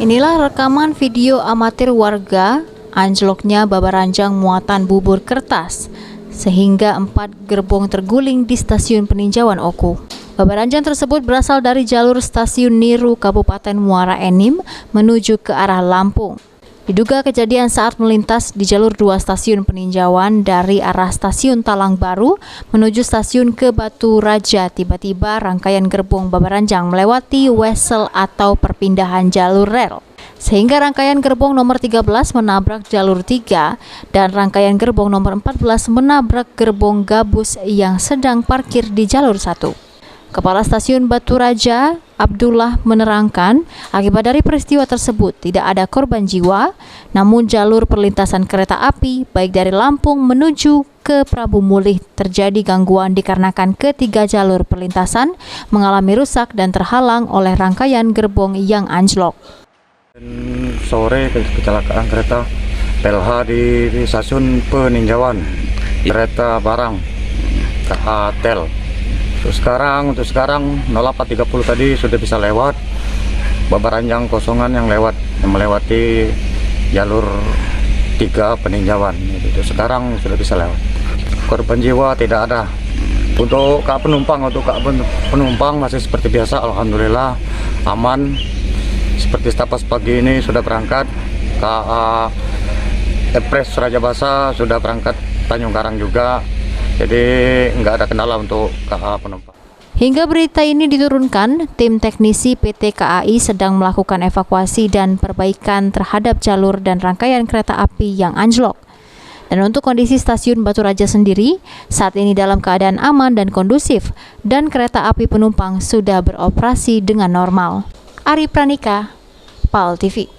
Inilah rekaman video amatir warga anjloknya babaranjang muatan bubur kertas sehingga 4 gerbong terguling di stasiun peninjauan Oku. Babaranjang tersebut berasal dari jalur stasiun Niru Kabupaten Muara Enim menuju ke arah Lampung. Diduga kejadian saat melintas di jalur 2 stasiun peninjauan dari arah stasiun Talang Baru menuju stasiun ke Batu Raja. Tiba-tiba rangkaian gerbong babaranjang melewati wesel atau perpindahan jalur rel, sehingga rangkaian gerbong nomor 13 menabrak jalur 3 dan rangkaian gerbong nomor 14 menabrak gerbong gabus yang sedang parkir di jalur 1. Kepala Stasiun Batu Raja, Abdullah, menerangkan akibat dari peristiwa tersebut tidak ada korban jiwa, namun jalur perlintasan kereta api baik dari Lampung menuju ke Prabu Mulih terjadi gangguan dikarenakan ketiga jalur perlintasan mengalami rusak dan terhalang oleh rangkaian gerbong yang anjlok. Sore kecelakaan kereta PLH di stasiun peninjauan kereta barang KA Tel. Untuk sekarang 08.30 tadi sudah bisa lewat babaranjang kosongan yang melewati jalur 3 peninjauan. Itu sekarang sudah bisa lewat. Korban jiwa tidak ada. Untuk penumpang masih seperti biasa, alhamdulillah aman. Seperti Stapas pagi ini sudah berangkat KA Epres Raja Basa, sudah berangkat Tanjung Karang juga. Jadi nggak ada kendala untuk KA penumpang. Hingga berita ini diturunkan, tim teknisi PT KAI sedang melakukan evakuasi dan perbaikan terhadap jalur dan rangkaian kereta api yang anjlok. Dan untuk kondisi stasiun Batu Raja sendiri, saat ini dalam keadaan aman dan kondusif, dan kereta api penumpang sudah beroperasi dengan normal. Ari Pranika, PAL TV.